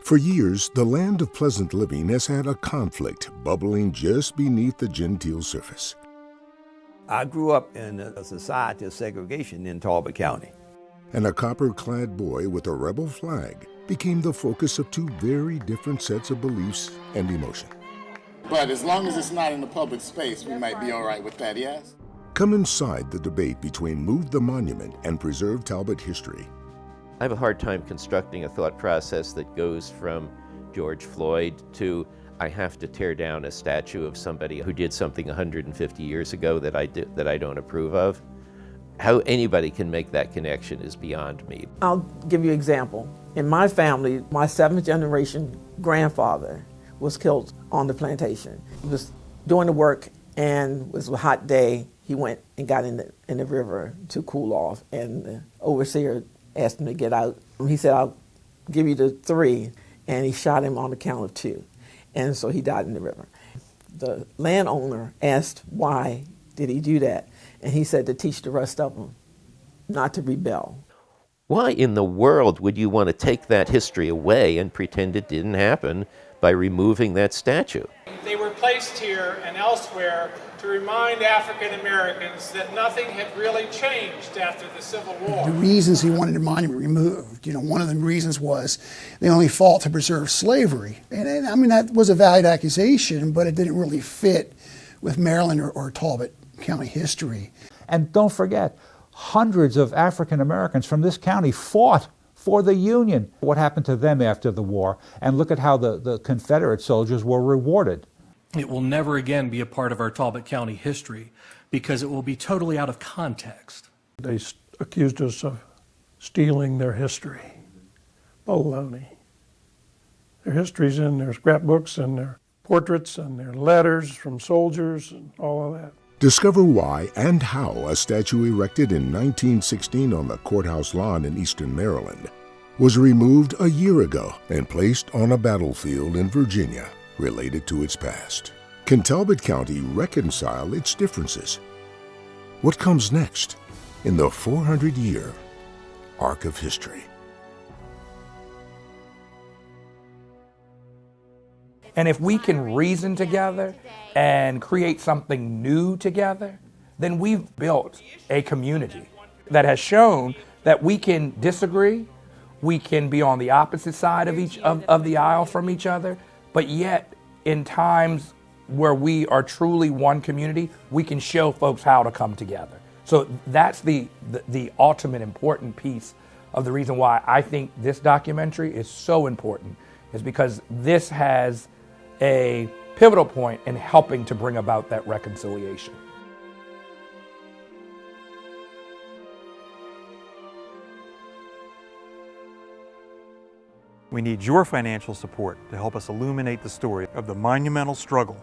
For years, the land of pleasant living has had a conflict bubbling just beneath the genteel surface. I grew up in a society of segregation in Talbot County. And a copper-clad boy with a rebel flag became the focus of two very different sets of beliefs and emotion. But as long as it's not in the public space, we might be all right with that, yes? Come inside the debate between Move the Monument and Preserve Talbot history. I have a hard time constructing a thought process that goes from George Floyd to I have to tear down a statue of somebody who did something 150 years ago that I don't approve of. How anybody can make that connection is beyond me. I'll give you an example. In my family, my 7th generation grandfather was killed on the plantation. He was doing the work and it was a hot day. He went and got in the river to cool off, and the overseer asked him to get out. He said, "I'll give you the 3," and he shot him on the count of 2. And so he died in the river. The landowner asked why did he do that, and he said to teach the rest of them not to rebel. Why in the world would you want to take that history away and pretend it didn't happen by removing that statue? They were placed here and elsewhere to remind African Americans that nothing had really changed after the Civil War. The reasons he wanted the monument removed, one of the reasons was they only fought to preserve slavery. And I mean, that was a valid accusation, but it didn't really fit with Maryland or Talbot County history. And don't forget, hundreds of African Americans from this county fought for the Union. What happened to them after the war? And look at how the Confederate soldiers were rewarded. It will never again be a part of our Talbot County history because it will be totally out of context. They accused us of stealing their history. Baloney. Their history's in their scrapbooks and their portraits and their letters from soldiers and all of that. Discover why and how a statue erected in 1916 on the courthouse lawn in eastern Maryland was removed a year ago and placed on a battlefield in Virginia related to its past. Can Talbot County reconcile its differences? What comes next in the 400-year arc of history? And if we can reason together and create something new together, then we've built a community that has shown that we can disagree, we can be on the opposite side of the aisle from each other, but yet in times where we are truly one community, we can show folks how to come together. So that's the ultimate important piece of the reason why I think this documentary is so important, is because this has a pivotal point in helping to bring about that reconciliation. We need your financial support to help us illuminate the story of the monumental struggle